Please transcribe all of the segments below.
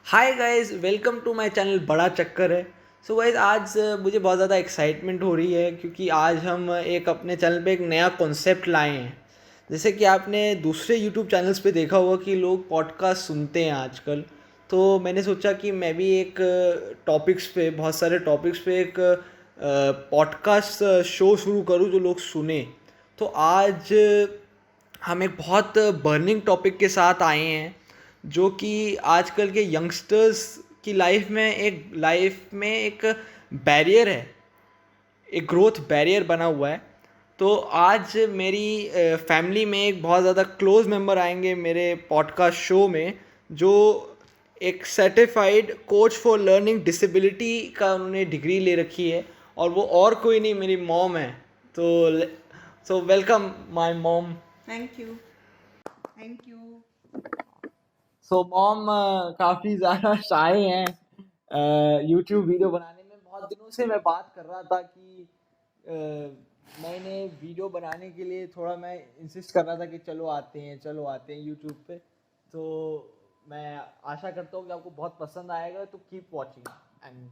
Hi guys, welcome to my channel बड़ा चक्कर है। सो गाइस, आज मुझे बहुत ज़्यादा एक्साइटमेंट हो रही है क्योंकि आज हम एक अपने चैनल पे एक नया कॉन्सेप्ट लाए हैं। जैसे कि आपने दूसरे यूट्यूब चैनल्स पे देखा होगा कि लोग पॉडकास्ट सुनते हैं आजकल। तो मैंने सोचा कि मैं भी एक टॉपिक्स पे, बहुत सारे टॉपिक्स पे एक पॉडकास्ट शो शुरू करूँ जो लोग सुने। तो आज हम एक बहुत बर्निंग टॉपिक के साथ आए हैं जो कि आजकल के यंगस्टर्स की लाइफ में एक बैरियर है, एक ग्रोथ बैरियर बना हुआ है। तो आज मेरी फैमिली में एक बहुत ज़्यादा क्लोज मेंबर आएंगे मेरे पॉडकास्ट शो में, जो एक certified coach for learning disability का उन्होंने डिग्री ले रखी है, और वो और कोई नहीं, मेरी मॉम है। तो so welcome my mom. Thank you thank you. So mom काफ़ी ज़्यादा शाय हैं यूट्यूब वीडियो बनाने में। बहुत दिनों से मैं बात कर रहा था कि नए नए वीडियो बनाने के लिए थोड़ा मैं इंसिस्ट कर रहा था कि चलो आते हैं यूट्यूब पे। तो मैं आशा करता हूँ कि आपको बहुत पसंद आएगा, तो keep watching and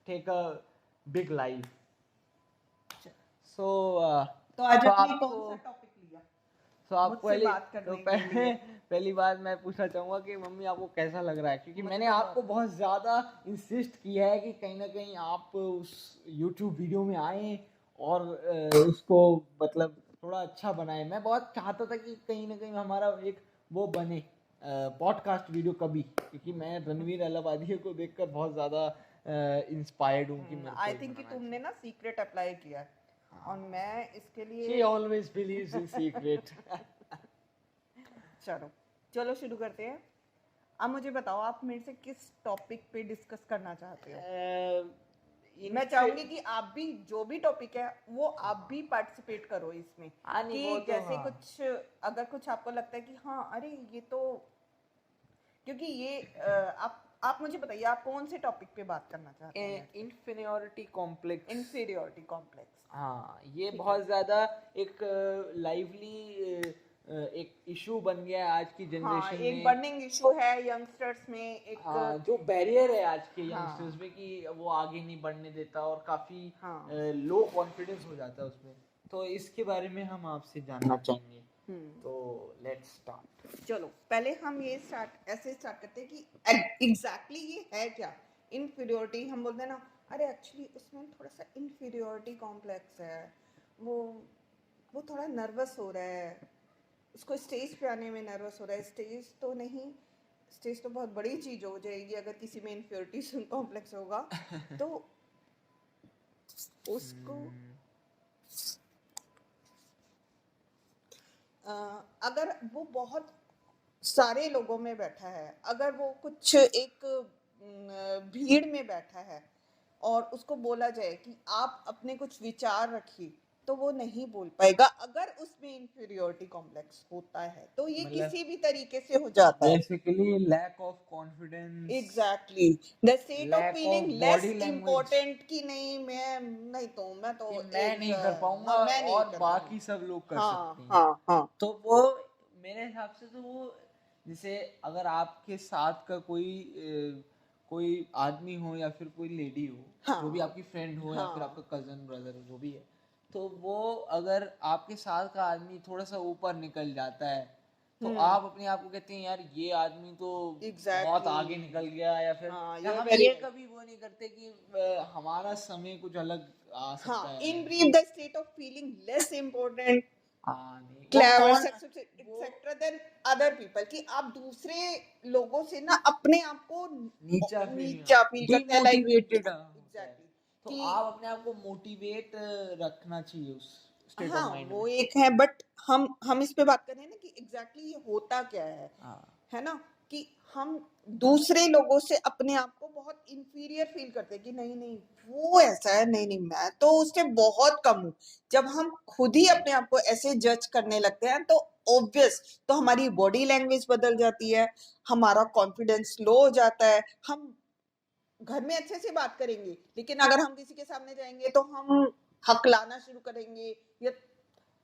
take a big life. So तो आज तो आपने आपको कौन सा टॉपिक लिया तो आप मुझसे पहले बात तो करने के पहले लिए? पहली बात मैं पूछना चाहूँगा कि मम्मी आपको कैसा लग रहा है, क्योंकि मुझे मैंने तो आपको बहुत ज़्यादा इंसिस्ट किया है कि कहीं ना कहीं आप उस यूट्यूब वीडियो में आए और उसको मतलब थोड़ा अच्छा बनाए। मैं बहुत चाहता था कि कहीं ना कहीं हमारा एक वो बने पॉडकास्ट वीडियो कभी, क्योंकि मैं रणवीर अलाहाबादी को देखकर बहुत ज़्यादा इंस्पायर्ड हूँ कि मेरे को आई भी थिंक कि बनाना तुमने चाहिए। ना सीक्रेट अप्लाई किया है और मैं इसके शी लिए ऑलवेज बिलीव्स इन सीक्रेट। चलो चलो शुरू करते हैं। अब मुझे बताओ, आप मेरे से किस टॉपिक पे डिस्कस करना चाहते हो? मैं चाहूंगी कि आप भी जो भी टॉपिक है वो आप भी पार्टिसिपेट करो इसमें, हाँ नहीं, वो कि तो जैसे हाँ। कुछ अगर कुछ आपको लगता है कि हाँ अरे ये तो, क्योंकि ये आप मुझे बताइए आप कौन से टॉपिक पे बात करना चाहते हैं मेरे से? Inferiority complex. Inferiority complex. हाँ, ये ठीक है। बहुत ज़्यादा एक लाइवली एक इशू बन गया है आज की हाँ, जनरेशन एक में। बर्निंग इशू है यंगस्टर्स में एक। हाँ, जो बैरियर है आज के यंगस्टर्स हाँ में कि वो आगे नहीं बढ़ने देता और काफ़ी हाँ। लो कॉन्फिडेंस हो जाता है उसमें। तो इसके बारे में हम आपसे जानना चाहेंगे। तो लेट्स स्टार्ट। चलो पहले हम ये ऐसे स्टार्ट करते हैं कि एग्जैक्टली ये है क्या इन्फीरियोरिटी। हम बोलते हैं ना, अरे एक्चुअली उसमें थोड़ा सा इन्फीरियोरिटी कॉम्प्लेक्स है, वो वो थोड़ा नर्वस हो रहा है, उसको स्टेज पे आने में नर्वस हो रहा है। स्टेज तो नहीं, स्टेज तो बहुत बड़ी चीज हो जाएगी अगर किसी में इन्फीरियोरिटी कॉम्प्लेक्स होगा तो उसको अगर वो बहुत सारे लोगों में बैठा है, अगर वो कुछ एक भीड़ में बैठा है और उसको बोला जाए कि आप अपने कुछ विचार रखिए, तो वो नहीं बोल पाएगा। अगर उसमें इंफीरियोरिटी कॉम्प्लेक्स होता है तो ये मतलब किसी भी तरीके से हो जाता है। Basically lack of confidence, exactly the state of lack of feeling less body language, important कि नहीं मैं तो कि मैं एक नहीं कर पाऊंगा मैं नहीं और कर बाकी पाऊंगा। सब लोग कर सकते हाँ हैं। हाँ हाँ। तो वो मेरे हिसाब से तो वो, जैसे अगर आपके साथ का कोई आदमी हो या फिर कोई लेडी हो, जो भी हाँ आपकी फ्रेंड हो या फिर हाँ। आपका कजन ब्रदर हो, जो भी है, तो वो अगर आपके साथ का आदमी थोड़ा सा ऊपर निकल जाता है तो आप अपने आप को कहते हैं यार ये आदमी तो बहुत आगे एग्जैक्टली। निकल गया, या फिर हाँ, या यू आर हम वेरी ये राइट। कभी वो नहीं करते कि हमारा समय कुछ अलग आ सकता हाँ, है। In brief the state of feeling less important, हाँ नहीं, वो क्लेवर, कौन वो एक्सेट्रा देन अदर पीपल, कि आप दूसरे लोगों से ना अपने आप को नीचा नीचा फील करते हैं, लाइक डिमोटिवेटेड होता है। एग्जैक्टली तो कि आप अपने आप को मोटिवेट रखना चाहिए उस स्टेट ऑफ हाँ माइंड वो में। एक है। बट हम इस पे बात कर रहे हैं ना कि एग्जैक्टली ये होता क्या हाँ है ना, कि हम दूसरे लोगों से अपने आप को बहुत इंफीरियर फील करते हैं कि नहीं नहीं वो ऐसा है, नहीं नहीं मैं तो उससे बहुत कम हूँ। जब हम खुद ही अपने आप को ऐसे जज करने लगते हैं तो ऑब्वियस तो हमारी बॉडी लैंग्वेज बदल जाती है, हमारा कॉन्फिडेंस लो हो जाता है। हम घर में अच्छे से बात करेंगे लेकिन अगर हम किसी के सामने जाएंगे तो हम हकलाना शुरू करेंगे, या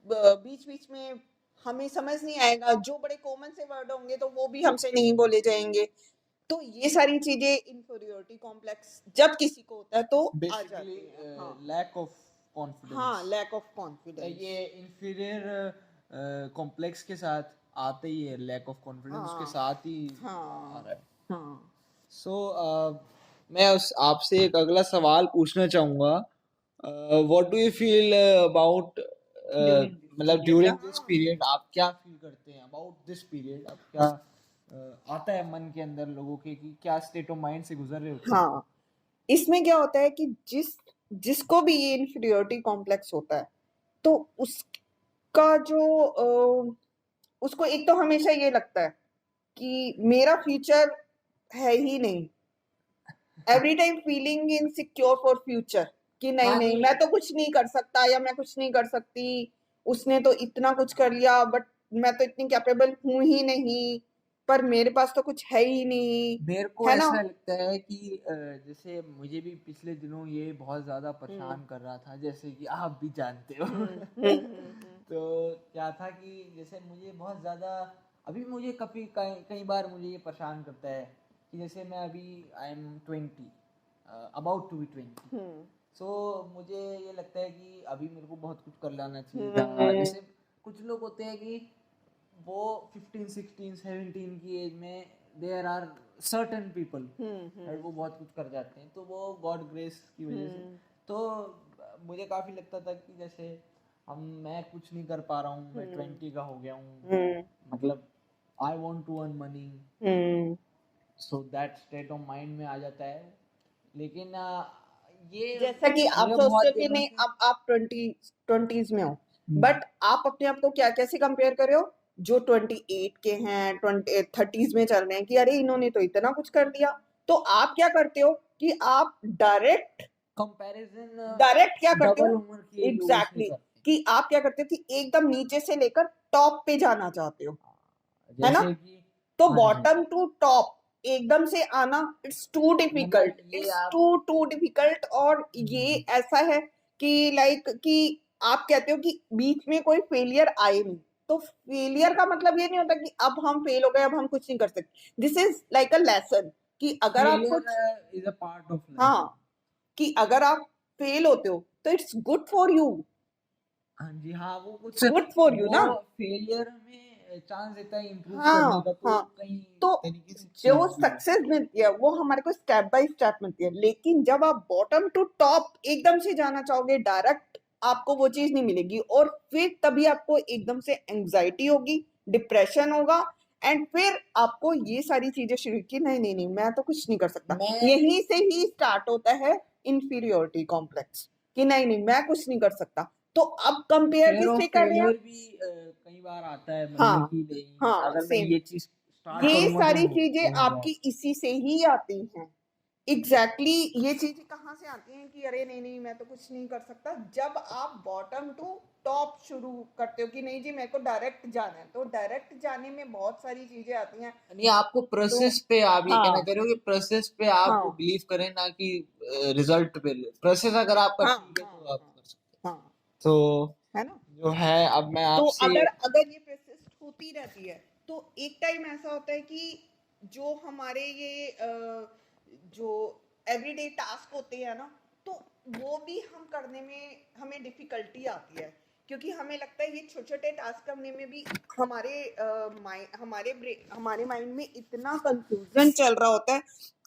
बीच बीच में हमें समझ नहीं आएगा, जो बड़े कॉमन से वर्ड होंगे तो वो भी हमसे नहीं बोले जाएंगे। तो ये सारी चीजें इंफीरियोरिटी कॉम्प्लेक्स जब किसी को होता है तो आ बेसिकली जाती है। हाँ लैक ऑफ कॉन्फिडेंस। हाँ, लैक ऑफ कॉन्फिडेंस। ये इंफीरियर कॉम्प्लेक्स के साथ आते ही है, लैक ऑफ कॉन्फिडेंस उसके हाँ साथ ही आ हाँ रहा है। हाँ सो मैं उस आपसे एक अगला सवाल पूछना चाहूँगा। What do you feel about, during this मतलब पीरियड या ड्यूरिंग दिस पीरियड आप क्या फील करते हैं अबाउट दिस पीरियड? आप क्या आता है मन के अंदर लोगों के कि क्या स्टेट ऑफ माइंड से गुजर रहे होते हैं? हाँ, इसमें क्या होता है कि जिसको भी ये इंफीरियोरिटी कॉम्प्लेक्स होता है तो उसका जो उसको एक तो हमेशा ये लगता है कि मेरा फ्यूचर है ही नहीं। Every time feeling insecure for future कि नहीं हाँ नहीं नहीं, मैं तो कुछ नहीं कर सकता या मैं कुछ नहीं कर सकती, उसने तो इतना कुछ कर लिया बट मैं तो इतनी कैपेबल हूं ही नहीं, पर मेरे पास तो कुछ है ही नहीं। मेरे को है ना? ऐसा लगता है कि जैसे मुझे भी पिछले दिनों ये बहुत ज़्यादा हम्म परेशान कर रहा था, जैसे कि आप भी जानते हो। हम्म। तो क्या था कि जैसे मुझे बहुत ज़्यादा, अभी मुझे कभी कई कई बार मुझे ये परेशान करता है कि जैसे मैं अभी I am 20, about to be 20। Hmm so मुझे ये लगता है कि अभी मेरे को बहुत कुछ कर लेना चाहिए था। जैसे कुछ लोग होते हैं कि वो 15 16 17 की एज में देयर आर सर्टेन पीपल और वो बहुत कुछ कर जाते हैं, तो वो गॉड ग्रेस की वजह से। तो मुझे काफ़ी लगता था कि जैसे मैं कुछ नहीं कर पा रहा हूँ, मैं 20 का हो गया हूँ, मतलब I want to earn money, so that state of mind में आ जाता है। लेकिन ये जैसा कि आप मुझे सोचते बहुत हो कि दिनों नहीं से अब आप ट्वेंटीज में हो, बट आप अपने आप को क्या कैसे कंपेयर कर रहे हो? जो 28 के हैं, 30s में चल रहे हैं कि अरे इन्होंने तो इतना कुछ कर दिया। तो आप क्या करते हो कि आप डायरेक्ट कंपैरिजन डायरेक्ट क्या करते डबल हो? उम्र के लोगों से एग्जैक्टली करते कि आप क्या करते हो कि एकदम नीचे से लेकर टॉप पे जाना चाहते हो। हैं। है ना? जैसे कि तो हाँ जी, बॉटम टू टॉप एकदम से आना इट्स टू मतलब डिफिकल्ट, ये इट्स आप टू डिफिकल्ट। और ये ऐसा है कि लाइक कि आप कहते हो कि बीच में कोई फेलियर आए नहीं, तो फेलियर का मतलब ये नहीं होता कि अब हम फेल हो गए अब हम कुछ नहीं कर सकते। This is like a lesson कि अगर आप कुछ failure is a part of life. हाँ कि अगर आप फेल होते हो तो इट्स गुड फॉर यू, हाँ जी, हाँ वो कुछ गुड फॉर यू वो ना। फेलियर हमें चांस देता है इम्प्रूव करने हाँ का, तो हाँ। कहीं तो तरीके से जो चीज भी है। सक्सेस मिलती है वो हमारे को स्टेप बाय स्टेप मिलती है, लेकिन जब आप बॉटम टू टॉप एकदम से जाना चाहोगे डायरेक्ट, आपको वो चीज नहीं मिलेगी और फिर तभी आपको एकदम से एंजाइटी होगी, डिप्रेशन होगा, एंड फिर आपको ये सारी चीजें शुरू की नहीं नहीं नहीं मैं तो कुछ नहीं कर सकता। मैं यहीं से ही स्टार्ट होता है इंफीरियोरिटी कॉम्प्लेक्स कि नहीं नहीं मैं कुछ नहीं कर सकता। तो अब कंपेयर फेयर ऑफ किससे कर रहे हैं फेलियर आप? भी कई बार आता है मन में हाँ कि नहीं हाँ अगर मैं सेम। ये चीज स्टार्ट ये करूंगा तो सारी चीजें हो जाए। आपकी इसी से ही आती हैं। एग्जैक्टली ये चीजें कहाँ से आती हैं कि अरे नहीं नहीं मैं तो कुछ नहीं कर सकता, जब आप बॉटम टू टॉप शुरू करते हो कि नहीं जी मेरे को डायरेक्ट जाना है, तो डायरेक्ट जाने में बहुत सारी चीजें आती हैं। नहीं, आपको तो प्रोसेस पे, आप ये कहना हाँ चाह रहे हो कि प्रोसेस पे आप हाँ बिलीव करें, ना कि रिजल्ट पे। प्रोसेस अगर आपका हाँ ठीक है हाँ तो आप हाँ कर सकते हाँ। हैं। तो है ना? जो है, अब मैं तो आपसे अगर अगर ये persist होती रहती है तो एक टाइम ऐसा होता है कि जो हमारे ये जो एवरीडे टास्क होते हैं ना, तो वो भी हम करने में हमें डिफिकल्टी आती है, क्योंकि हमें लगता है ये छोटे छोटे टास्क करने में भी हमारे हमारे माइंड में इतना कंफ्यूजन चल रहा होता है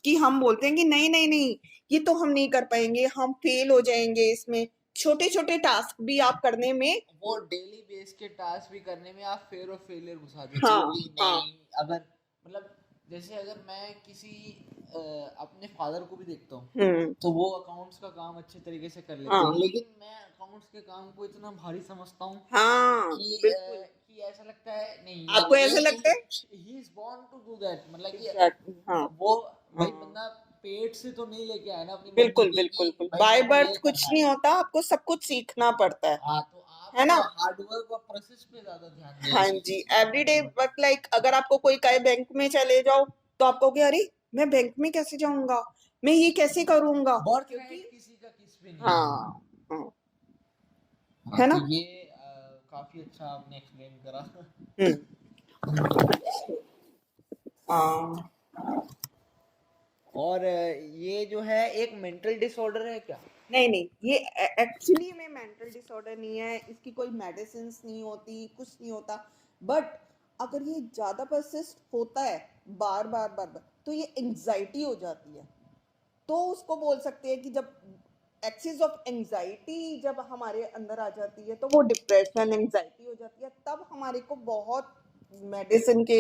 कि हम बोलते हैं कि नहीं नहीं नहीं ये तो हम नहीं कर पाएंगे, हम फेल हो जाएंगे इसमें। छोटे छोटे टास्क भी आप करने में वो डेली बेस के टास्क भी करने में आप फेयर और फेलियर घुसा देते हो हाँ कि हाँ नहीं। अगर मतलब जैसे अगर मैं किसी अपने फादर को भी देखता हूँ, तो वो अकाउंट्स का काम अच्छे तरीके से कर लेते हैं, हाँ लेकिन मैं अकाउंट्स के काम को इतना भारी समझता हूँ हाँ बिल्कुल। कि ऐसा लगता है नहीं आपको ये ऐसा लगता है he is born to do that, मतलब कि एग्जैक्टली हाँ वो भाई हाँ बंदा पेट से तो नहीं लेके आया ना अपनी मम्मी बिल्कुल की बिल्कुल कि बिल्कुल भाई बाय मेरे को ये बर्थ कुछ करना नहीं है। होता, आपको सब कुछ सीखना पड़ता हाँ, तो है आप ना? हार्ड वर्क और प्रोसेस पे ज्यादा ध्यान दे हाँ रहे जी, एवरीडे वर्क लाइक अगर आपको कोई कहे बैंक में चले जाओ तो आप कहोगे अरे मैं बैंक में कैसे जाऊंगा, मैं ये कैसे करूंगा, बर्थ क्योंकि राइट किसी का किस पे नहीं है। हाँ हाँ हाँ, है तो ना? ये काफी अच्छा आपने एक्सप्लेन करा। हम्म। हाँ और ये जो है एक मेंटल डिसऑर्डर है क्या? नहीं, ये एक्चुअली में मेंटल डिसऑर्डर नहीं है, इसकी कोई मेडिसिन नहीं होती, कुछ नहीं होता। बट अगर ये ज़्यादा परसिस्ट होता है, बार बार, तो ये एंग्जाइटी हो जाती है। तो उसको बोल सकते हैं कि जब एक्सिस ऑफ एंग्जाइटी जब हमारे अंदर आ जाती है, तो वो डिप्रेशन एंग्जाइटी हो जाती है, तब हमारे को बहुत मेडिसिन के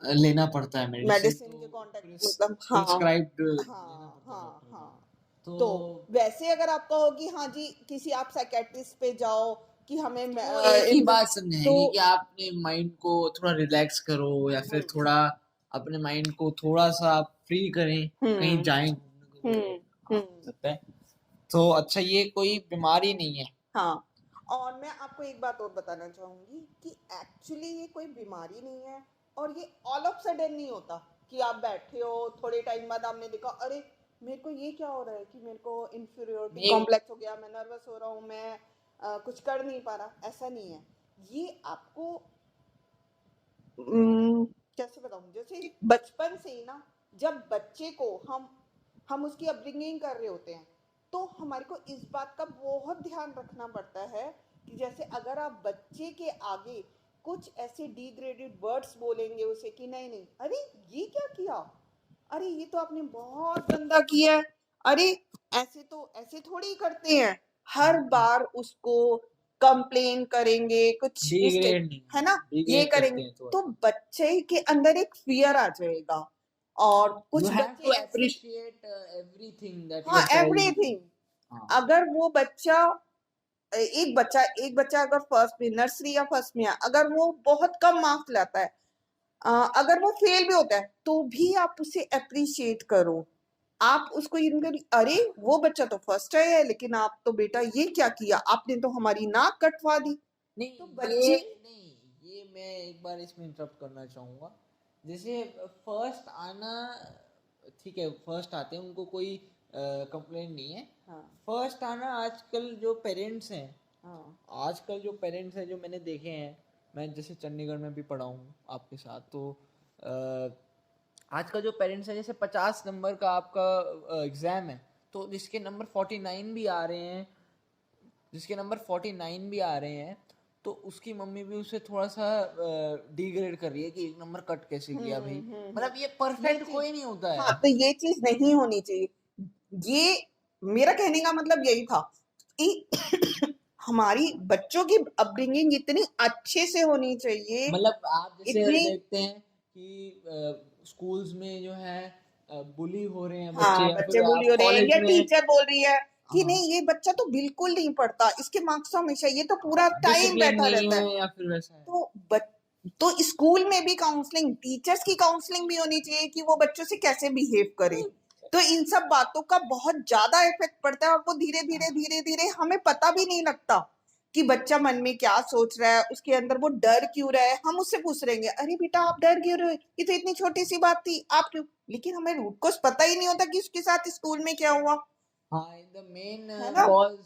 लेना पड़ता है मेडिसिन, मेडिसिन तो के कांटेक्ट मतलब हाँ प्रिस्क्राइब्ड लेना हाँ पड़ता है हाँ डॉक्टर को। हाँ। तो तो वैसे अगर आप कहो कि हाँ जी किसी आप साइकेट्रिस्ट पे जाओ कि हमें वो एक ही बात तो समझाएंगे कि आपने माइंड को थोड़ा रिलैक्स करो या फिर हम्म थोड़ा अपने माइंड को थोड़ा सा फ्री करें, कहीं हम्म जाएं घूमने को बोले। हाँ, हो हम्म सकता है। तो अच्छा, ये कोई बीमारी नहीं है। हाँ। और मैं आपको एक बात और बताना चाहूंगी कि एक्चुअली ये कोई बीमारी नहीं है, और ये ऑल ऑफ सडन नहीं होता कि आप बैठे हो थोड़े टाइम बाद आपने देखा अरे मेरे को ये क्या हो रहा है कि मेरे को इन्फीरियोरिटी ये कॉम्प्लेक्स हो गया, मैं नर्वस हो रहा हूँ, मैं कुछ कर नहीं पा रहा, ऐसा नहीं है। ये आपको कैसे बताऊं, जैसे बचपन से ही ना, जब बच्चे को हम उसकी अपब्रिंगिंग कर रहे होते हैं, तो हमारे को इस बात का बहुत ध्यान रखना पड़ता है कि जैसे अगर आप बच्चे के आगे कुछ ऐसे डिग्रेडेड वर्ड्स बोलेंगे उसे कि नहीं नहीं अरे ये क्या किया, अरे ये तो आपने बहुत गंदा किया है, अरे ऐसे थोड़ी करते हैं, हर बार उसको कंप्लेन करेंगे, कुछ इस डिग्रेड नहीं, है ना, ये डिग्रेड करते करेंगे, हैं तो तो बच्चे के अंदर एक फियर आ जाएगा। और यू कुछ हैव बच्चे टू ऐसे अप्रिशिएट एवरीथिंग दैट हाँ योर चाइल्ड डू। एवरीथिंग। हाँ, अगर वो बच्चा एक बच्चा अगर फर्स्ट में नर्सरी या फर्स्ट में है, अगर वो बहुत कम मार्क्स लाता है, अगर वो फेल भी होता है, तो भी आप उसे अप्रिशिएट करो। आप उसको ये नहीं करो, अरे वो बच्चा तो फर्स्ट आया है लेकिन आप तो बेटा ये क्या किया, आपने तो हमारी नाक कटवा दी। नहीं तो ये बच्चे नहीं, ये मैं एक बार इसमें इंटरप्ट करना चाहूँगा। जैसे फर्स्ट आना, ठीक है, फर्स्ट आते हैं उनको कोई कंप्लेंट नहीं है। हाँ फर्स्ट आना, आजकल जो पेरेंट्स हैं, हाँ आजकल जो पेरेंट्स हैं जो मैंने देखे हैं, मैं जैसे चंडीगढ़ में भी पढ़ा हूँ आपके साथ, तो आजकल जो पेरेंट्स हैं, जैसे 50 नंबर का आपका एग्ज़ाम है, तो जिसके नंबर 49 भी आ रहे हैं, जिसके नंबर 49 भी आ रहे हैं, तो उसकी मम्मी भी उसे थोड़ा सा डिग्रेड कर रही है कि एक नंबर कट कैसे किया भाई। मतलब ये ये परफेक्ट चीज कोई नहीं होता हाँ, है। तो ये चीज नहीं होनी चाहिए। ये मेरा कहने का मतलब यही था कि हमारी बच्चों की अपब्रिंगिंग इतनी अच्छे से होनी चाहिए, मतलब आप जैसे इतनी देखते हैं कि स्कूल्स में जो है बुली हो रहे हैं बच्चे, हाँ या बच्चे फिर बुली आप हो रहे हैं कॉलेज या में। टीचर बोल रही है कि हाँ, नहीं ये बच्चा तो बिल्कुल नहीं पढ़ता, इसके मार्क्स तो हमेशा, ये तो पूरा टाइम डिसिप्लिन बैठा नहीं रहता है। है या फिर वैसा है। तो तो स्कूल में भी काउंसलिंग, टीचर्स की काउंसलिंग भी होनी चाहिए कि वो बच्चों से कैसे बिहेव करे। तो इन सब बातों का बहुत ज्यादा इफेक्ट पड़ता है, और वो धीरे धीरे हमें पता भी नहीं लगता कि बच्चा मन में क्या सोच रहा है, उसके अंदर वो डर क्यों रहा है। हम उससे पूछ रहेंगे अरे बेटा आप डर क्यों रहे हो, ये तो इतनी छोटी सी बात थी, आप क्यों, लेकिन हमें रूट कोस पता ही नहीं होता कि उसके साथ स्कूल में क्या हुआ, हाँ, द मेन है ना। Cause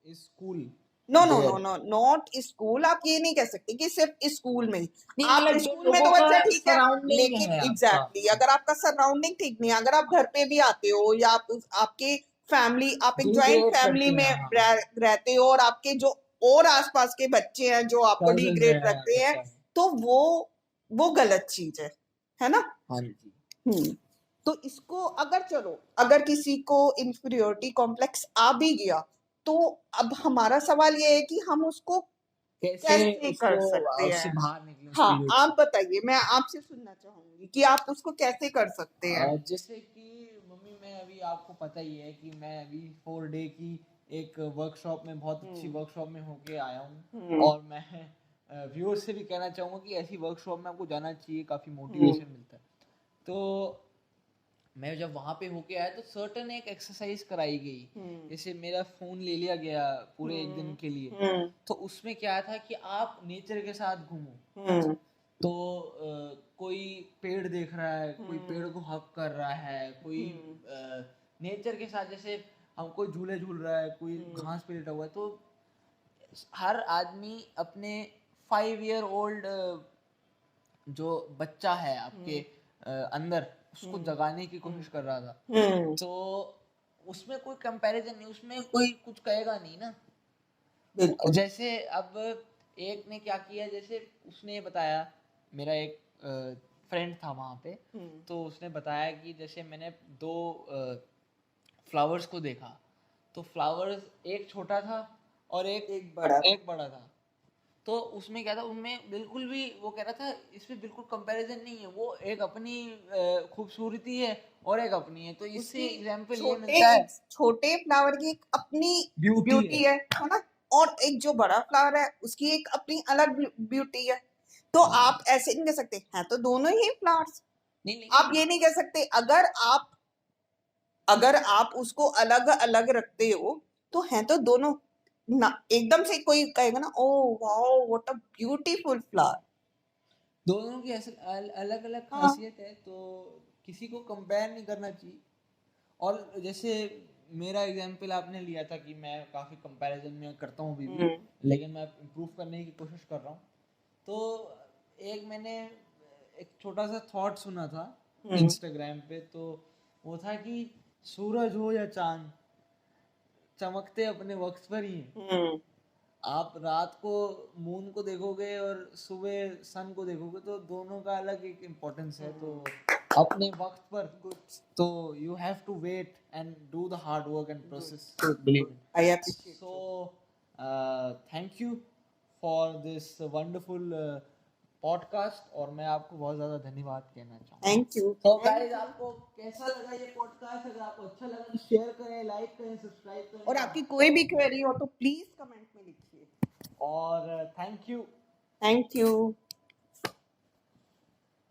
is school no no no there. No not school, आप ये नहीं कह सकते कि सिर्फ स्कूल में ही। नहीं, आप मतलब जो स्कूल में लोगों तो का बच्चा ठीक है, सराउंडिंग लेकिन है आपका। एग्जैक्टली अगर आपका सराउंडिंग ठीक नहीं है, अगर आप घर पे भी आते हो या आपके फैमिली, आप एक जॉइंट डिग्रेड फैमिली करते हैं, में हाँ, रहते हो, और आपके जो और आसपास के बच्चे हैं जो आपको कजिन्स डिग्रेड हैं, रखते हैं, ऐसा है। तो वो गलत चीज है ना। हाँ जी। तो इसको अगर चलो अगर किसी को इंफीरियोरिटी कॉम्प्लेक्स आ भी गया, तो अब हमारा सवाल ये है कि हम उसको कैसे कैसे उसको कर सकते उससे हैं। बाहर निकले उस हाँ पीरियड से। आप बताइए, मैं आपसे सुनना चाहूंगी कि आप उसको कैसे कर सकते हैं। जैसे कि मम्मी, मैं अभी आपको पता ही है कि मैं अभी 4 डे की एक वर्कशॉप में, बहुत अच्छी वर्कशॉप में होके आया हूँ, और मैं व्यूअर्स से भी कहना चाहूँगा कि ऐसी वर्कशॉप में आपको जाना चाहिए, काफ़ी मोटिवेशन मिलता है। तो मैं जब वहाँ पे होके आया, तो सर्टन एक एक्सरसाइज कराई गई। जैसे मेरा फ़ोन ले लिया गया पूरे एक दिन के लिए, तो उसमें क्या था कि आप नेचर के साथ घूमो। तो कोई पेड़ देख रहा है, कोई पेड़ को हक कर रहा है, कोई नेचर के साथ, जैसे हम कोई झूले झूल रहा है, कोई घास पे लेटा हुआ है, तो हर आदमी अपने 5 ईयर ओल्ड जो बच्चा है आपके अंदर, उसको जगाने की कोशिश कर रहा था, हम्म तो उसमें कोई कंपैरिजन नहीं, उसमें कोई कुछ कहेगा नहीं ना। बिल्कुल जैसे अब एक ने क्या किया, जैसे उसने बताया, मेरा एक फ्रेंड था वहाँ पे, तो उसने बताया कि जैसे मैंने दो फ्लावर्स को देखा, तो फ्लावर्स एक छोटा था और एक बड़ा एक बड़ा था। तो उसमें क्या था, उनमें बिल्कुल भी, वो कह रहा था इसमें बिल्कुल कंपैरिजन नहीं है, वो एक अपनी खूबसूरती है और एक अपनी है, तो इससे उसकी एग्जाम्पल ये छोटे मिलता है, एक छोटे फ्लावर की एक अपनी ब्यूटी ब्यूटी है। है ना, और एक जो बड़ा फ्लावर है उसकी एक अपनी अलग ब्यूटी है। तो हाँ, आप ऐसे नहीं कह सकते हैं तो दोनों ही फ्लावर्स। नहीं आप ये नहीं कह सकते अगर आप उसको अलग अलग रखते हो तो हैं तो दोनों ना। एकदम से कोई कहेगा ना, oh wow what a beautiful flower. दोनों की अलग अलग हाँ खासियत है, तो किसी को कंपेयर नहीं करना चाहिए। और जैसे मेरा एग्जांपल आपने लिया था कि मैं काफ़ी कंपैरिजन में करता हूँ अभी भी, लेकिन मैं इम्प्रूव करने की कोशिश कर रहा हूँ। तो एक मैंने एक छोटा सा थॉट सुना था इंस्टाग्राम पे, तो वो था कि सूरज हो या चांद, चमकते अपने वक्त पर ही हैं। आप रात को मून को देखोगे और सुबह सन को देखोगे, तो दोनों का अलग एक इम्पोर्टेंस है। तो अपने वक्त पर, तो you have to wait and do the hard work and process, believe I it. Appreciate so thank you for this wonderful podcast, और मैं आपको बहुत ज़्यादा धन्यवाद कहना चाहूँगा। थैंक यू तो गाइस, आपको कैसा लगा ये पॉडकास्ट? अगर आपको अच्छा लगा तो शेयर करें, लाइक करें, सब्सक्राइब करें, और आपकी कोई भी क्वेरी हो तो प्लीज कमेंट में लिखिए। और थैंक यू। Thank you.